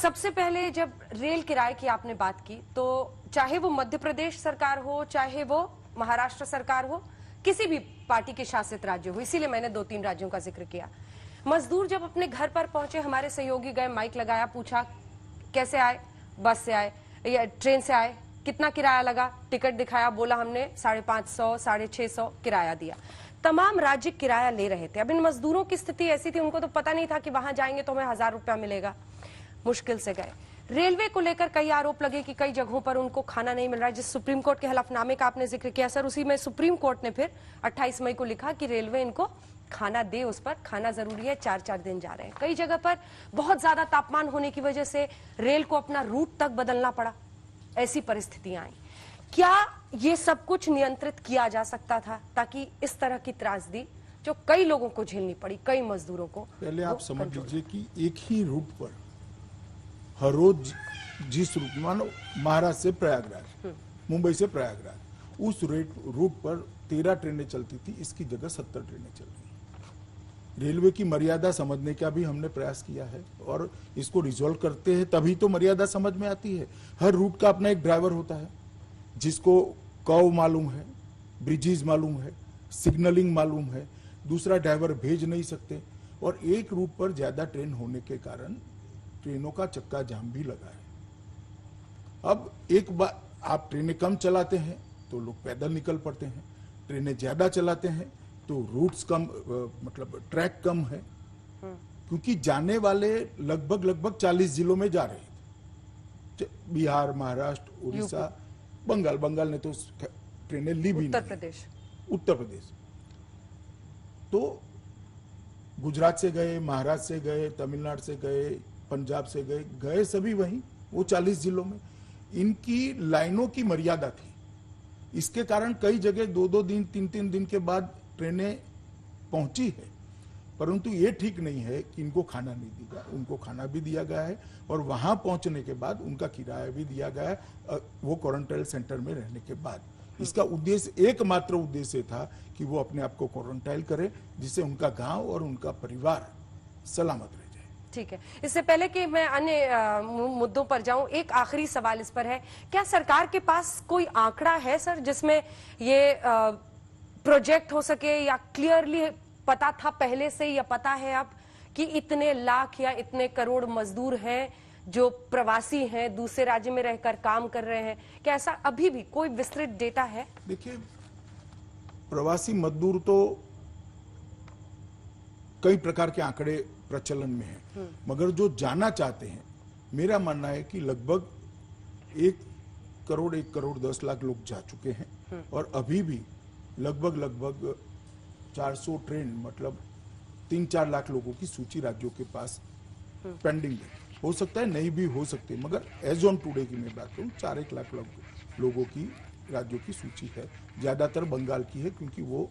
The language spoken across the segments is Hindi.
सबसे पहले जब रेल किराए की आपने बात की तो चाहे वो मध्य प्रदेश सरकार हो, चाहे वो महाराष्ट्र सरकार हो, किसी भी पार्टी के शासित राज्य हो, इसीलिए मैंने 2-3 राज्यों का जिक्र किया। मजदूर जब अपने घर पर पहुंचे, हमारे सहयोगी गए, माइक लगाया, पूछा कैसे आए, बस से आए या ट्रेन से आए, कितना किराया लगा, टिकट दिखाया, बोला हमने 550, 650 किराया दिया। तमाम राज्य किराया ले रहे थे। अब इन मजदूरों की स्थिति ऐसी थी, उनको तो पता नहीं था कि वहां जाएंगे तो हमें 1000 रुपया मिलेगा, मुश्किल से गए। रेलवे को लेकर कई आरोप लगे कि कई जगहों पर उनको खाना नहीं मिल रहा है। जिस सुप्रीम कोर्ट के हलफनामे का आपने जिक्र किया सर, उसी में सुप्रीम कोर्ट ने फिर 28 मई को लिखा कि रेलवे इनको खाना दे, उस पर खाना जरूरी है। 4-4 दिन जा रहे हैं। कई जगह पर बहुत ज्यादा तापमान होने की वजह से रेल को अपना रूट तक बदलना पड़ा, ऐसी परिस्थितियां आई। क्या ये सब कुछ नियंत्रित किया जा सकता था ताकि इस तरह की त्रासदी जो कई लोगों को झेलनी पड़ी, कई मजदूरों को? पहले आप समझ लीजिए कि एक ही रूट पर हर रोज जिस रूट, मानो महाराष्ट्र से प्रयागराज, मुंबई से प्रयागराज, उस रूट पर 13 ट्रेनें चलती थी, इसकी जगह 70 ट्रेनें चल रही। रेलवे की मर्यादा समझने का भी हमने प्रयास किया है और इसको रिजॉल्व करते हैं, तभी तो मर्यादा समझ में आती है। हर रूट का अपना एक ड्राइवर होता है जिसको कर्व मालूम है, ब्रिजेस मालूम है, सिग्नलिंग मालूम है, दूसरा ड्राइवर भेज नहीं सकते। और एक रूट पर ज्यादा ट्रेन होने के कारण ट्रेनों का चक्का जाम भी लगा है। अब एक बार आप ट्रेनें कम चलाते हैं तो लोग पैदल निकल पड़ते हैं, ट्रेनें ज्यादा चलाते हैं तो रूट्स कम, मतलब ट्रैक कम है, क्योंकि जाने वाले लगभग 40 जिलों में जा रहे थे। बिहार, महाराष्ट्र, उड़ीसा, बंगाल ने तो ट्रेनें ली भी नहीं। उत्तर प्रदेश तो गुजरात से गए, महाराष्ट्र से गए, तमिलनाडु से गए, पंजाब से गए सभी वहीं, वो 40 जिलों में। इनकी लाइनों की मर्यादा थी, इसके कारण कई जगह 2-2 दिन, 3-3 दिन के बाद ट्रेनें पहुंची है। परंतु ये ठीक नहीं है कि इनको खाना नहीं दिया, उनको खाना भी दिया गया है और वहां पहुंचने के बाद उनका किराया भी दिया गया है, वो क्वारंटाइन सेंटर में रहने के बाद। इसका उद्देश्य, एकमात्र उद्देश्य था कि वो अपने आप को क्वारंटाइन करे, जिससे उनका गांव और उनका परिवार सलामत रहे। ठीक है, इससे पहले कि मैं अन्य मुद्दों पर जाऊं, एक आखिरी सवाल इस पर है, क्या सरकार के पास कोई आंकड़ा है सर जिसमें ये प्रोजेक्ट हो सके, या क्लियरली पता था पहले से, या पता है अब कि इतने लाख या इतने करोड़ मजदूर हैं जो प्रवासी हैं, दूसरे राज्य में रहकर काम कर रहे हैं? क्या ऐसा अभी भी कोई विस्तृत डेटा है? देखिए, प्रवासी मजदूर तो कई प्रकार के आंकड़े प्रचलन में है, मगर जो जाना चाहते हैं, मेरा मानना है कि लगभग 1 करोड़ 10 लाख लोग जा चुके हैं और अभी भी लगभग 400 ट्रेन, मतलब 3-4 लाख लोगों की सूची राज्यों के पास पेंडिंग है। हो सकता है नहीं भी हो सकती, मगर एज ऑन टुडे की मैं बात करूं, 4-1 लाख लोगों की राज्यों की सूची है। ज्यादातर बंगाल की है, क्योंकि वो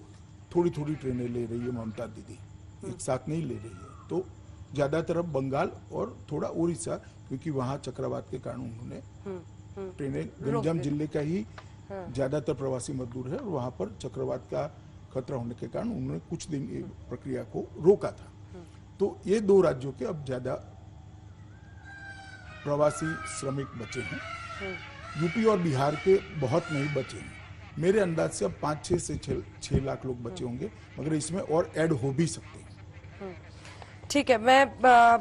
थोड़ी ट्रेनें ले रही है ममता दीदी, एक साथ नहीं ले रही है। तो ज्यादातर अब बंगाल और थोड़ा उड़ीसा, क्योंकि वहां चक्रवात के कारण उन्होंने ट्रेनें, गंजाम जिले का ही ज्यादातर प्रवासी मजदूर है और वहां पर चक्रवात का खतरा होने के कारण उन्होंने कुछ दिन प्रक्रिया को रोका था। तो ये 2 राज्यों के अब ज्यादा प्रवासी श्रमिक बचे हैं। यूपी और बिहार के बहुत नहीं बचे हैं। मेरे अंदाज से अब 5-6 से 6 लाख लोग बचे होंगे, मगर इसमें और ऐड हो भी सकते हैं। ठीक है, मैं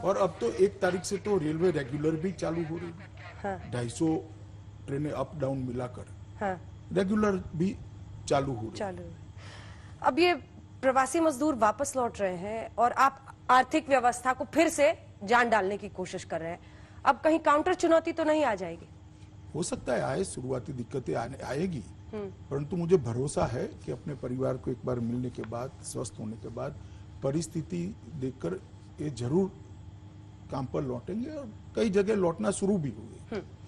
और अब तो 1 तारीख से तो रेलवे रेगुलर भी चालू हो रही है। 250 ट्रेनें अप डाउन मिलाकर रेगुलर भी चालू हो रही है। अब ये प्रवासी मजदूर वापस लौट रहे हैं और आप आर्थिक व्यवस्था को फिर से जान डालने की कोशिश कर रहे हैं। अब कहीं काउंटर चुनौती तो नहीं आ जाएगी? हो सकता है आए, शुरुआती दिक्कतें आएगी, परंतु मुझे भरोसा है कि अपने परिवार को एक बार मिलने के बाद, स्वस्थ होने के बाद, परिस्थिति देखकर ये जरूर काम पर लौटेंगे और कई जगह लौटना शुरू भी हुए।